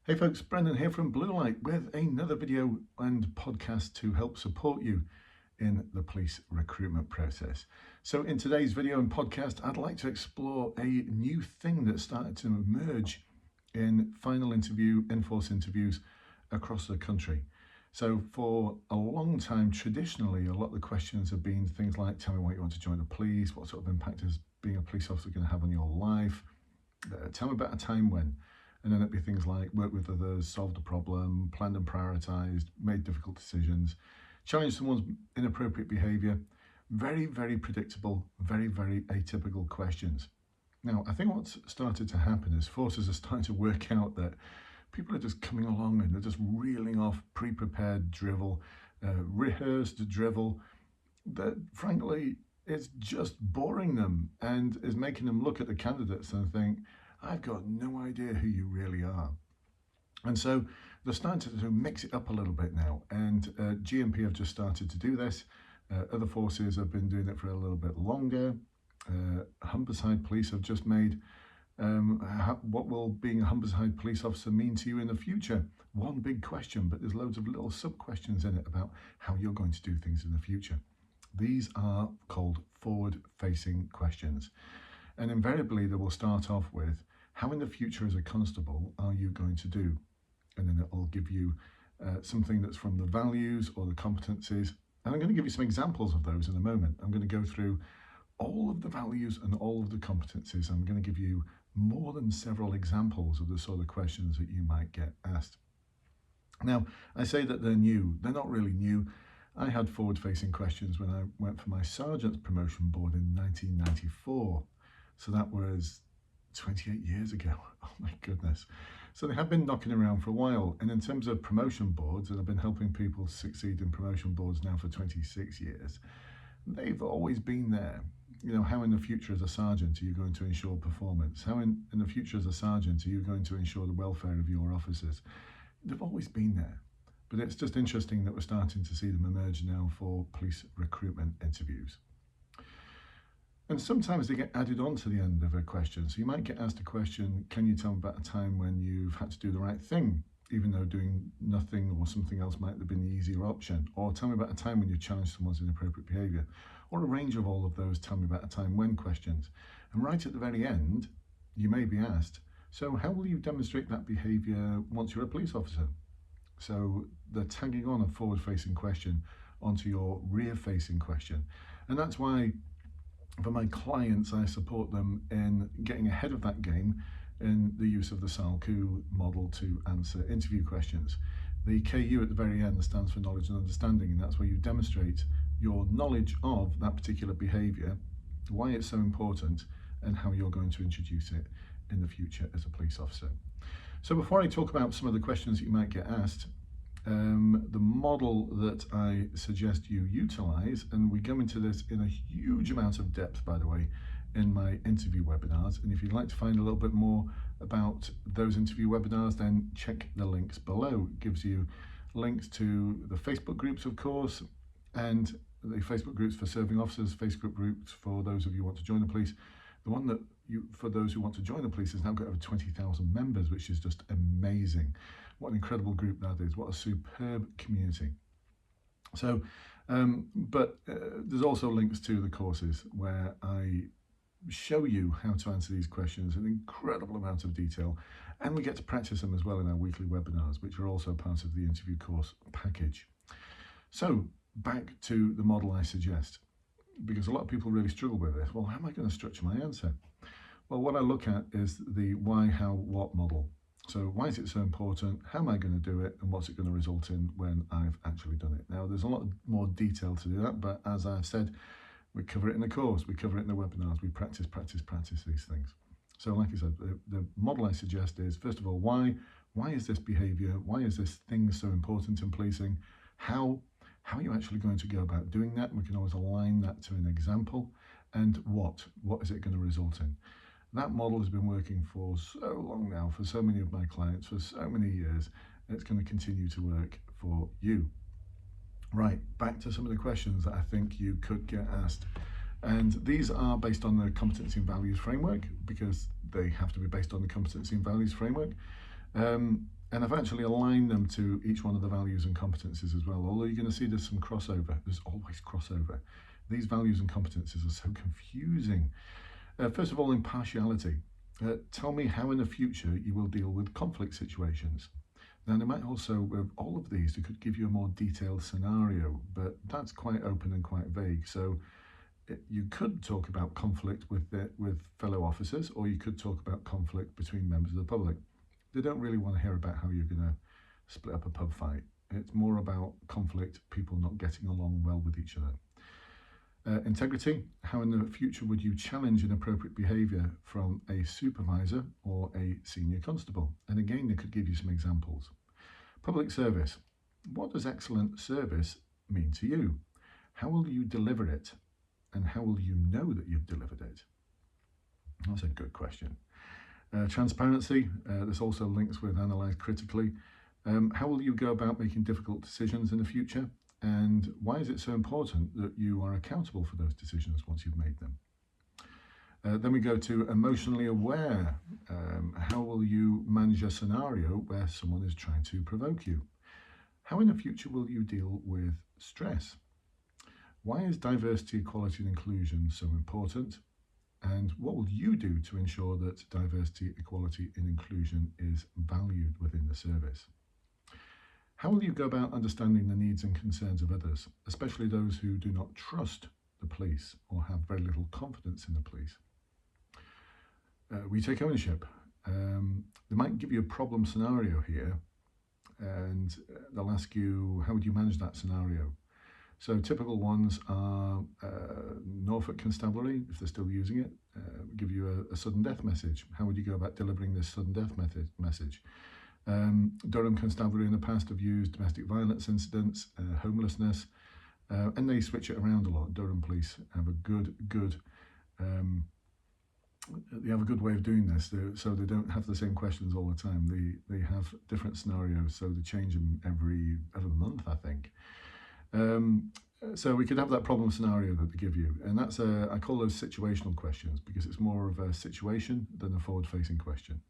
Hey folks, Brendan here from Bluelight with another video and podcast to help support you in the police recruitment process. So in today's video and podcast, I'd like to explore a new thing that started to emerge in final interview, in-force interviews across the country. So for a long time, traditionally, a lot of the questions have been things like, tell me why you want to join the police, what sort of impact is being a police officer going to have on your life, tell me about a time when. And then it'd be things like work with others, solved a problem, planned and prioritised, made difficult decisions, challenged someone's inappropriate behaviour. Very, very predictable, very, very atypical questions. Now, I think what's started to happen is forces are starting to work out that people are just coming along and they're just reeling off pre-prepared drivel, rehearsed drivel that frankly is just boring them and is making them look at the candidates and think, I've got no idea who you really are. And so they're starting to mix it up a little bit now. And GMP have just started to do this. Other forces have been doing it for a little bit longer. Humberside Police have just made what will being a Humberside police officer mean to you in the future? One big question, but there's loads of little sub-questions in it about how you're going to do things in the future. These are called forward-facing questions. And invariably, they will start off with, how in the future as a constable are you going to do? And then it will give you something that's from the values or the competencies. And I'm going to give you some examples of those in a moment. I'm going to go through all of the values and all of the competencies. I'm going to give you more than several examples of the sort of questions that you might get asked. Now, I say that they're new. They're not really new. I had forward-facing questions when I went for my sergeant's promotion board in 1994. So that was 28 years ago. Oh my goodness. So they have been knocking around for a while. And in terms of promotion boards, and I've been helping people succeed in promotion boards now for 26 years, they've always been there. You know, how in the future as a sergeant are you going to ensure performance? How in the future as a sergeant are you going to ensure the welfare of your officers? They've always been there. But it's just interesting that we're starting to see them emerge now for police recruitment interviews. And sometimes they get added on to the end of a question. So you might get asked a question, can you tell me about a time when you've had to do the right thing, even though doing nothing or something else might have been the easier option? Or tell me about a time when you challenged someone's inappropriate behaviour. Or a range of all of those tell me about a time when questions. And right at the very end, you may be asked, so how will you demonstrate that behaviour once you're a police officer? So they're tagging on a forward-facing question onto your rear-facing question. And that's why for my clients, I support them in getting ahead of that game in the use of the SALCU model to answer interview questions. The KU at the very end stands for knowledge and understanding, and that's where you demonstrate your knowledge of that particular behaviour, why it's so important, and how you're going to introduce it in the future as a police officer. So before I talk about some of the questions that you might get asked, the model that I suggest you utilize, and we go into this in a huge amount of depth, by the way, in my interview webinars. And if you'd like to find a little bit more about those interview webinars, then check the links below. It gives you links to the Facebook groups, of course, and the Facebook groups for serving officers, Facebook groups for those of you who want to join the police. The one that for those who want to join the police has now got over 20,000 members, which is just amazing. What an incredible group that is. What a superb community. So, there's also links to the courses where I show you how to answer these questions in an incredible amount of detail. And we get to practice them as well in our weekly webinars, which are also part of the interview course package. So back to the model I suggest, because a lot of people really struggle with this. Well, how am I going to structure my answer? Well, what I look at is the why, how, what model. So why is it so important? How am I going to do it? And what's it going to result in when I've actually done it? Now, there's a lot more detail to do that, but as I've said, we cover it in the course, we cover it in the webinars, we practice these things. So like I said, the model I suggest is, first of all, why is this behaviour, why is this thing so important in policing? How are you actually going to go about doing that? We can always align that to an example. And what is it going to result in? That model has been working for so long now, for so many of my clients, for so many years, and it's going to continue to work for you. Right, back to some of the questions that I think you could get asked. And these are based on the competency and values framework, because they have to be based on the competency and values framework. And I've actually aligned them to each one of the values and competencies as well. Although you're going to see there's some crossover. There's always crossover. These values and competencies are so confusing. First of all, impartiality. Tell me how in the future you will deal with conflict situations. Now, they might also, with all of these, they could give you a more detailed scenario, but that's quite open and quite vague. So you could talk about conflict with fellow officers, or you could talk about conflict between members of the public. They don't really want to hear about how you're going to split up a pub fight. It's more about conflict, people not getting along well with each other. Integrity, how in the future would you challenge inappropriate behaviour from a supervisor or a senior constable? And again, they could give you some examples. Public service, what does excellent service mean to you? How will you deliver it? And how will you know that you've delivered it? That's a good question. Transparency, this also links with analyse critically. How will you go about making difficult decisions in the future? And why is it so important that you are accountable for those decisions once you've made them? Then we go to emotionally aware. How will you manage a scenario where someone is trying to provoke you? How in the future will you deal with stress? Why is diversity, equality and inclusion so important? And what will you do to ensure that diversity, equality and inclusion is valued within the service? How will you go about understanding the needs and concerns of others, especially those who do not trust the police or have very little confidence in the police? We take ownership. They might give you a problem scenario here, and they'll ask you, how would you manage that scenario? So typical ones are Norfolk Constabulary, if they're still using it, give you a sudden death message. How would you go about delivering this sudden death message? Durham Constabulary in the past have used domestic violence incidents, homelessness, and they switch it around a lot. Durham Police have a good way of doing this, so they don't have the same questions all the time. They have different scenarios, so they change them every month, I think. So we could have that problem scenario that they give you, and that's I call those situational questions because it's more of a situation than a forward-facing question.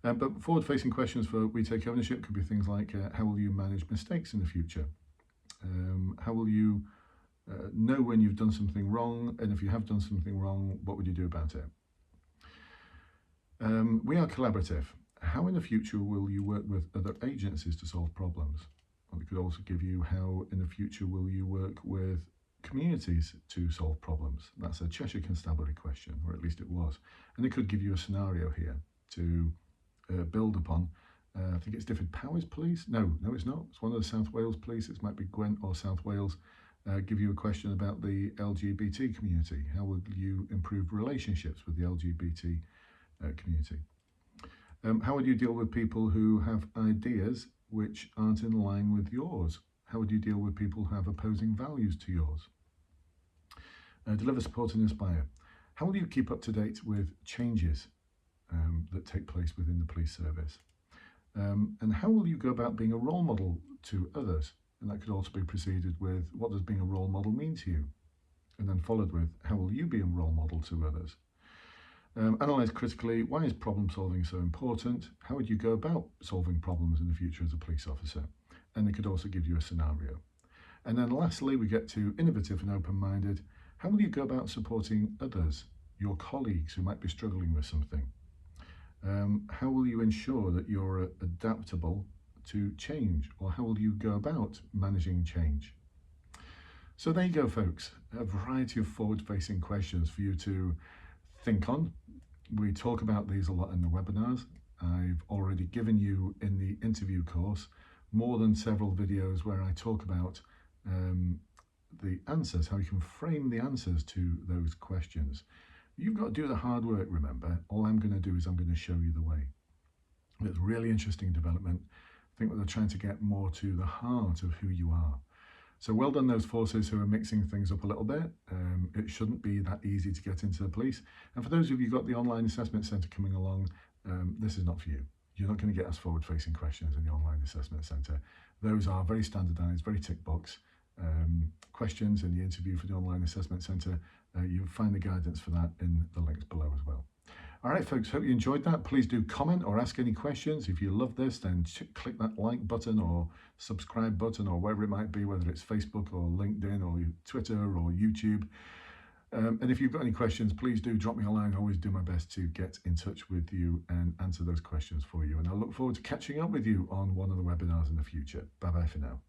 But forward-facing questions for We Take Ownership could be things like, how will you manage mistakes in the future? How will you know when you've done something wrong, and if you have done something wrong, what would you do about it? We are collaborative. How in the future will you work with other agencies to solve problems? Well, it could also give you how in the future will you work with communities to solve problems. That's a Cheshire Constabulary question, or at least it was. And it could give you a scenario here to build upon. I think it's Difford Powers Police. No, it's not. It's one of the South Wales Police. It might be Gwent or South Wales. Give you a question about the LGBT community. How would you improve relationships with the LGBT community? How would you deal with people who have ideas which aren't in line with yours? How would you deal with people who have opposing values to yours? Deliver, support and inspire. How will you keep up to date with changes that take place within the police service? And how will you go about being a role model to others? And that could also be preceded with, what does being a role model mean to you? And then followed with, how will you be a role model to others? Analyse critically, why is problem solving so important? How would you go about solving problems in the future as a police officer? And it could also give you a scenario. And then lastly, we get to innovative and open-minded. How will you go about supporting others, your colleagues who might be struggling with something? How will you ensure that you're adaptable to change? Or how will you go about managing change? So there you go, folks. A variety of forward-facing questions for you to think on. We talk about these a lot in the webinars. I've already given you in the interview course more than several videos where I talk about the answers, how you can frame the answers to those questions. You've got to do the hard work, remember. All I'm going to do is I'm going to show you the way. It's really interesting development. I think that they're trying to get more to the heart of who you are. So well done those forces who are mixing things up a little bit. It shouldn't be that easy to get into the police. And for those of you who've got the online assessment centre coming along, this is not for you. You're not going to get us forward-facing questions in the online assessment centre. Those are very standardised, very tick box questions in the interview for the online assessment centre. You'll find the guidance for that in the links below as well. All right, folks, hope you enjoyed that. Please do comment or ask any questions. If you love this, then click that like button or subscribe button or wherever it might be, whether it's Facebook or LinkedIn or Twitter or YouTube. And if you've got any questions, please do drop me a line. I always do my best to get in touch with you and answer those questions for you. And I look forward to catching up with you on one of the webinars in the future. Bye-bye for now.